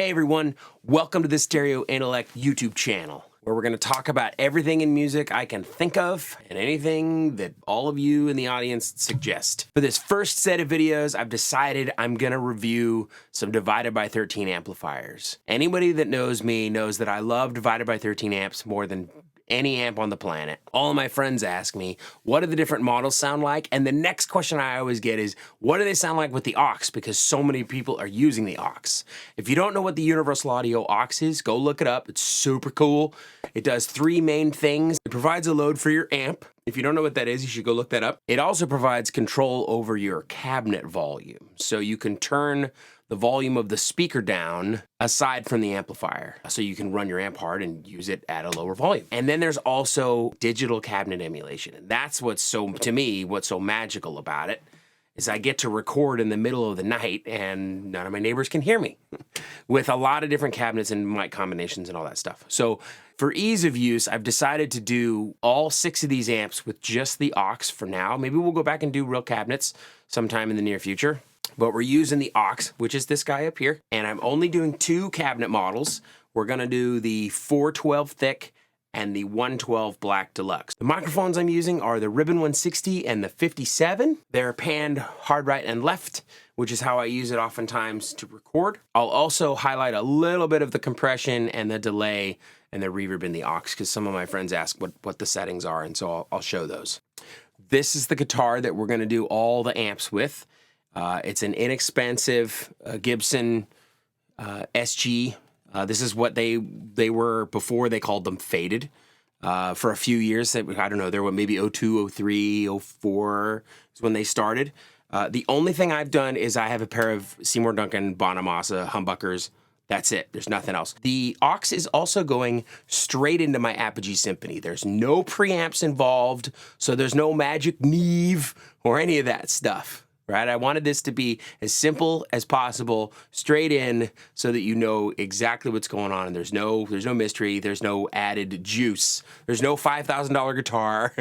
Hey everyone, welcome to the Stereo Intellect YouTube channel, where we're going to talk about everything in music I can think of and anything that all of you in the audience suggest. For this first set of videos, I've decided I'm going to review some divided by 13 amplifiers. Anybody that knows me knows that I love divided by 13 amps more than any amp on the planet. All of my friends ask me, what do the different models sound like? And the next question I always get is, what do they sound like with the aux? Because so many people are using the aux. If you don't know what the Universal Audio aux is, go look it up. It's super cool. It does three main things. It provides a load for your amp. If you don't know what that is, you should go look that up. It also provides control over your cabinet volume. So you can turn the volume of the speaker down aside from the amplifier. So you can run your amp hard and use it at a lower volume. And then there's also digital cabinet emulation. And that's what's so, to me, what's so magical about it, is I get to record in the middle of the night and none of my neighbors can hear me with a lot of different cabinets and mic combinations and all that stuff. So for ease of use, I've decided to do all 6 of these amps with just the aux for now. Maybe we'll go back and do real cabinets sometime in the near future. But we're using the aux, which is this guy up here. And I'm only doing 2 cabinet models. We're gonna do the 412 thick and the 112 black deluxe. The microphones I'm using are the Ribbon 160 and the 57. They're panned hard right and left, which is how I use it oftentimes to record. I'll also highlight a little bit of the compression and the delay and the reverb in the aux, because some of my friends ask what the settings are, and so I'll show those. This is the guitar that we're gonna do all the amps with. It's an inexpensive Gibson SG. This is what they were before they called them faded. For a few years, I don't know, they were maybe 02, 03, 04 is when they started. The only thing I've done is I have a pair of Seymour Duncan Bonamassa humbuckers. That's it. There's nothing else. The aux is also going straight into my Apogee Symphony. There's no preamps involved, so there's no magic Neve or any of that stuff. Right? I wanted this to be as simple as possible, straight in, so that you know exactly what's going on. And there's no mystery. There's no added juice. There's no $5,000 guitar.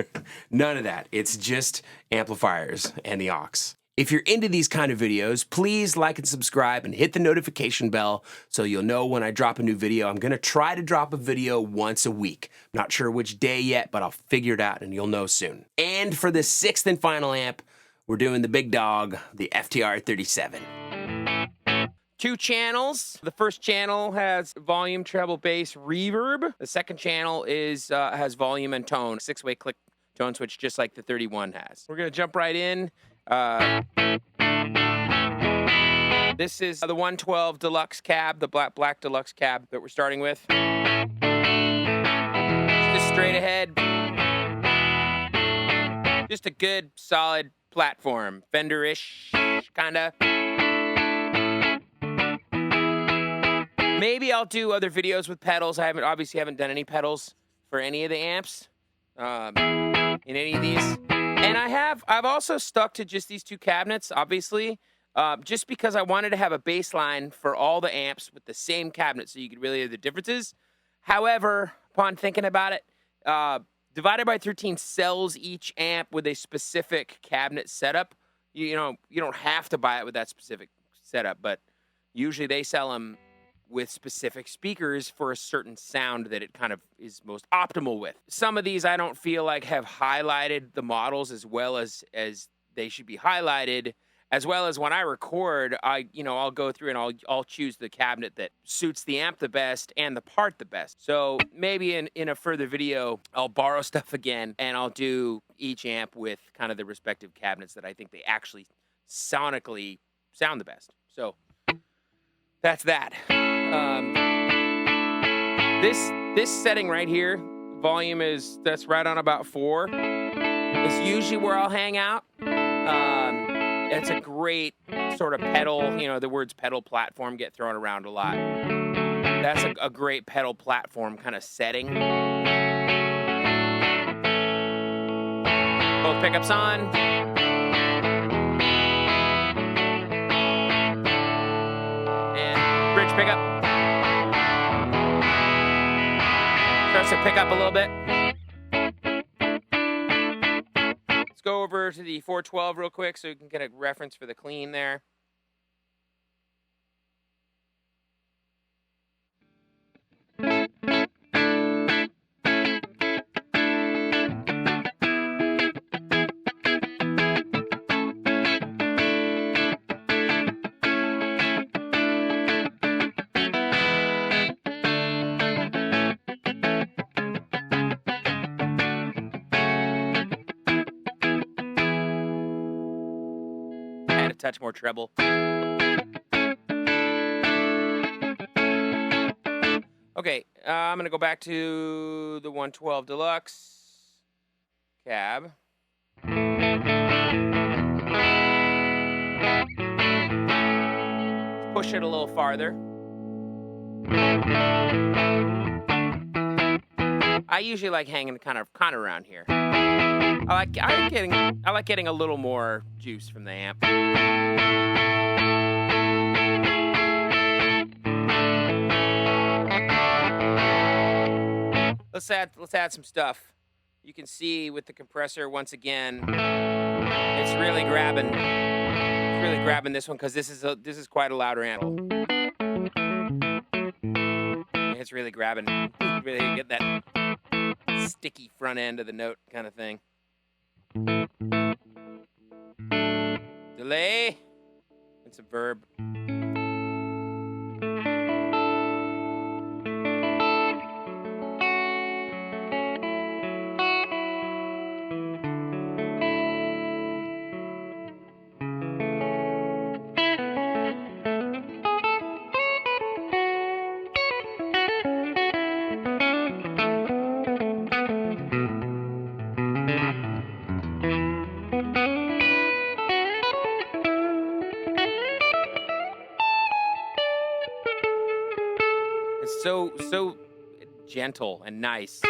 None of that. It's just amplifiers and the aux. If you're into these kind of videos, please like and subscribe and hit the notification bell so you'll know when I drop a new video. I'm going to try to drop a video once a week. Not sure which day yet, but I'll figure it out and you'll know soon. And for the 6th and final amp, we're doing the big dog, the FTR 37. 2 channels. The first channel has volume, treble, bass, reverb. The second channel is has volume and tone. 6-way click tone switch, just like the 31 has. We're gonna jump right in. This is the 112 deluxe cab, the black deluxe cab that we're starting with. Just straight ahead. Just a good, solid platform, Fender-ish, kinda. Maybe I'll do other videos with pedals. I obviously haven't done any pedals for any of the amps in any of these. And I've also stuck to just these 2 cabinets, obviously, just because I wanted to have a bass line for all the amps with the same cabinet so you could really hear the differences. However, upon thinking about it, Divided by 13 sells each amp with a specific cabinet setup. You know, you don't have to buy it with that specific setup, but usually they sell them with specific speakers for a certain sound that it kind of is most optimal with. Some of these I don't feel like have highlighted the models as well as they should be highlighted. As well as when I record, I'll go through and I'll choose the cabinet that suits the amp the best and the part the best. So maybe in a further video, I'll borrow stuff again and I'll do each amp with kind of the respective cabinets that I think they actually sonically sound the best. So that's that. This setting right here, volume that's right on about 4. It's usually where I'll hang out. It's a great sort of pedal, the words pedal platform get thrown around a lot. That's a great pedal platform kind of setting. Both pickups on. And bridge pickup. Starts to pick up a little bit. Let's go over to the 412 real quick so you can get a reference for the clean there. touch more treble. Okay, I'm going to go back to the 112 Deluxe cab. Push it a little farther. I usually like hanging kind of around here. I like getting a little more juice from the amp. Let's add some stuff. You can see with the compressor once again, it's really grabbing this one because this is quite a loud amp. It's really grabbing. Really get that sticky front end of the note kind of thing. Delay. It's a verb. It's so gentle and nice.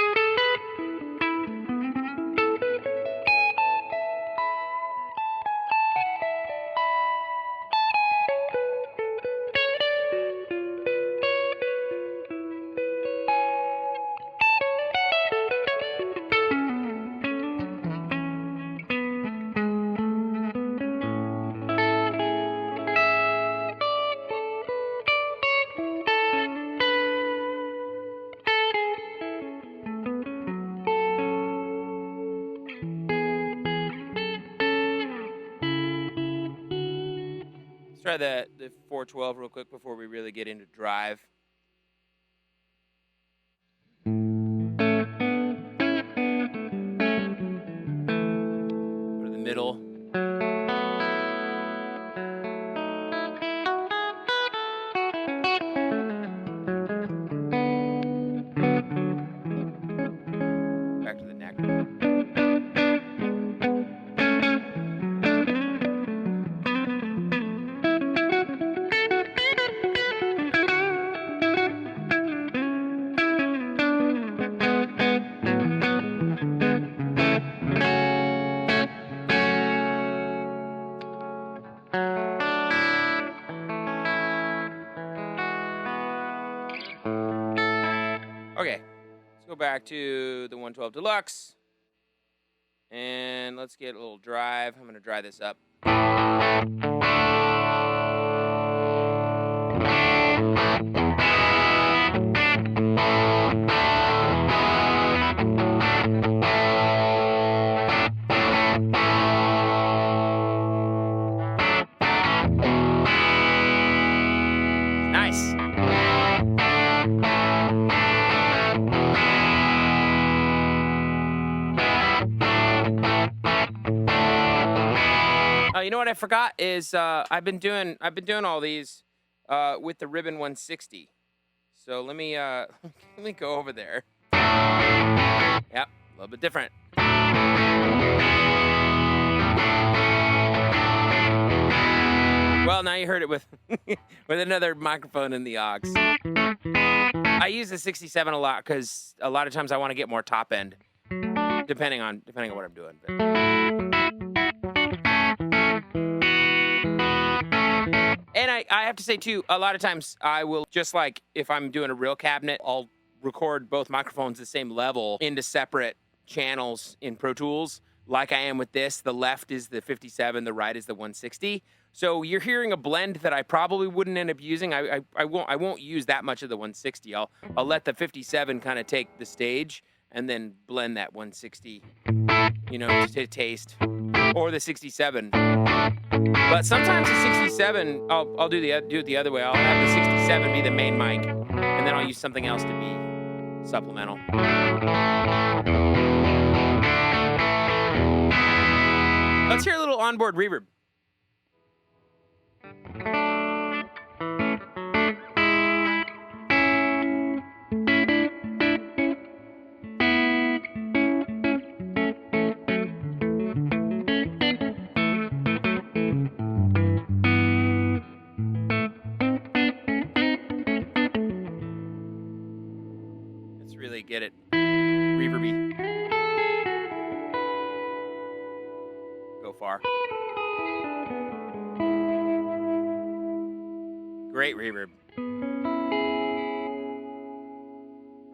Let's try the 412 real quick before we really get into drive. Go to the middle. Back to the neck. Okay, let's go back to the 112 Deluxe, and let's get a little drive. I'm going to dry this up. Nice. You know what I forgot is I've been doing all these with the Ribbon 160. So let me go over there. Yep, a little bit different. Well, now you heard it with with another microphone in the aux. I use the 67 a lot because a lot of times I want to get more top end, depending on what I'm doing. But. And I have to say, too, a lot of times I will, just like if I'm doing a real cabinet, I'll record both microphones the same level into separate channels in Pro Tools, like I am with this. The left is the 57, the right is the 160. So you're hearing a blend that I probably wouldn't end up using. I won't use that much of the 160. I'll let the 57 kind of take the stage and then blend that 160, to taste, or the 67. But sometimes the 67, I'll do it the other way. I'll have the 67 be the main mic, and then I'll use something else to be supplemental. Let's hear a little onboard reverb. really get it reverby. Go far. Great reverb.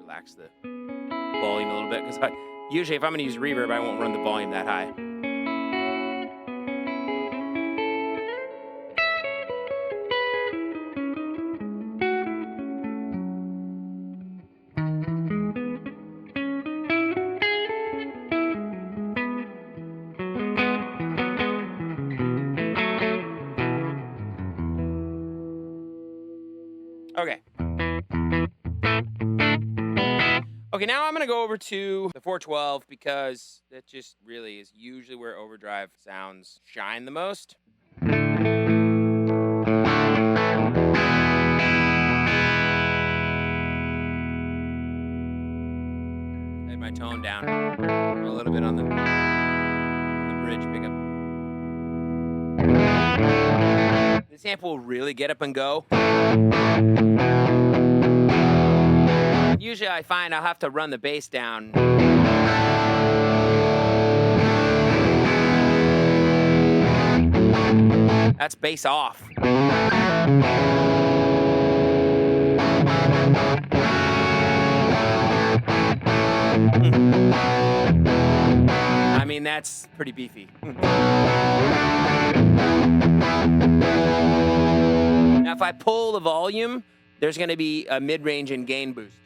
Relax the volume a little bit, because usually if I'm going to use reverb, I won't run the volume that high. Okay. Okay, now I'm going to go over to the 412 because that just really is usually where overdrive sounds shine the most. I had my tone down a little bit on the bridge pickup. This amp will really get up and go. Usually I find I'll have to run the bass down. That's bass off. I mean, that's pretty beefy. Now, if I pull the volume, there's going to be a mid-range and gain boost.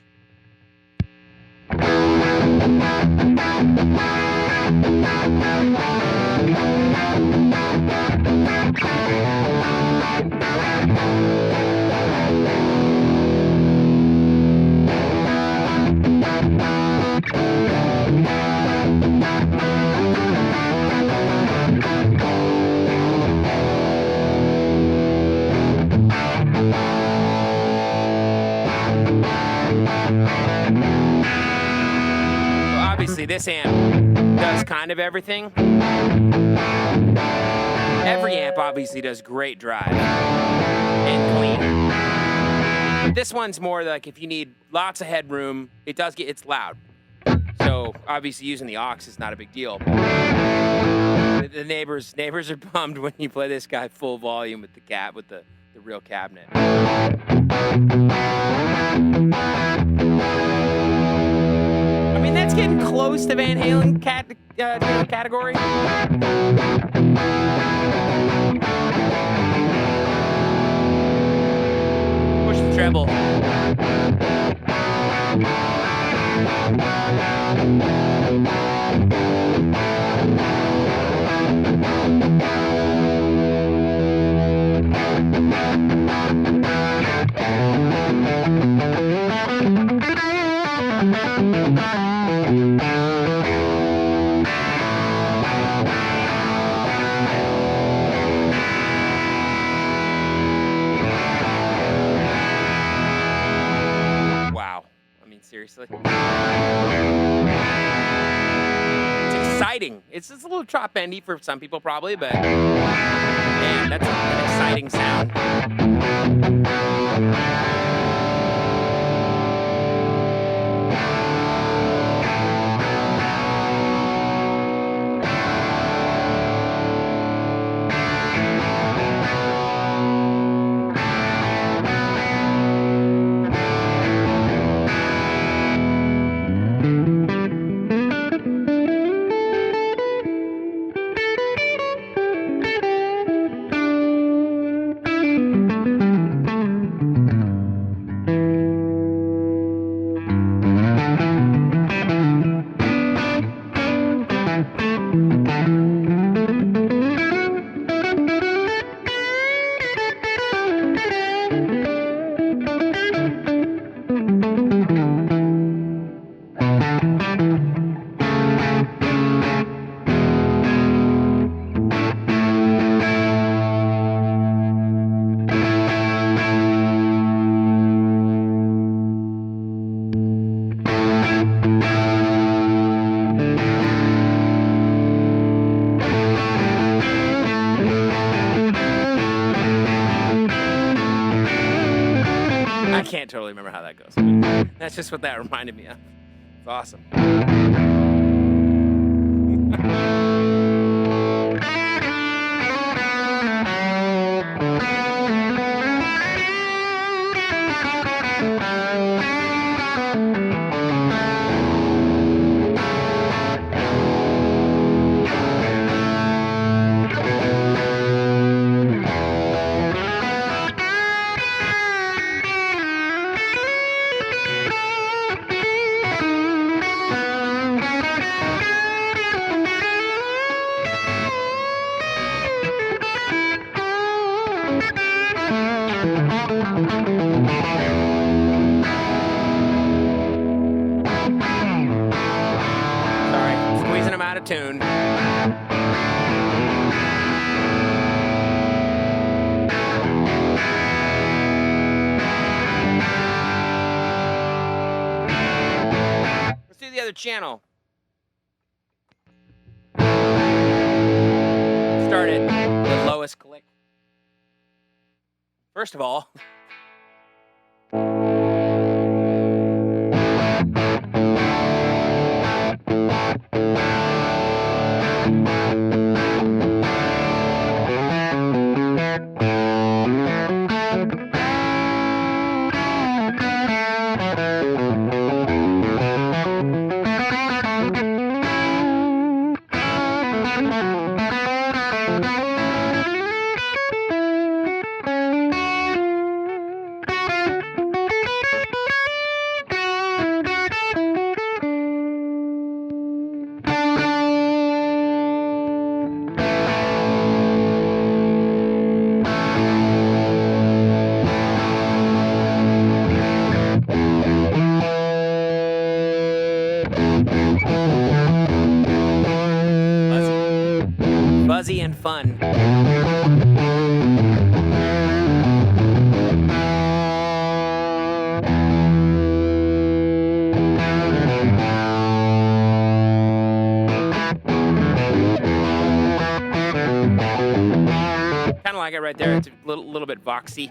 Obviously, this amp does kind of everything. Every amp obviously does great drive and clean. But this one's more like if you need lots of headroom, it's loud. So obviously using the aux is not a big deal. The neighbors are bummed when you play this guy full volume with the real cabinet. I mean, that's getting close to Van Halen category. Push the treble. Wow. I mean, seriously. It's exciting. It's just a little chop bendy for some people probably, but man, that's an exciting sound. I can't totally remember how that goes. That's just what that reminded me of. awesome. Sorry, squeezing them out of tune. Let's do the other channel. Start at the lowest click. First of all, fuzzy and fun. Kind of like it right there. It's a little bit voxy.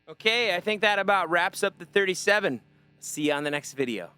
Okay, I think that about wraps up the 37. See you on the next video.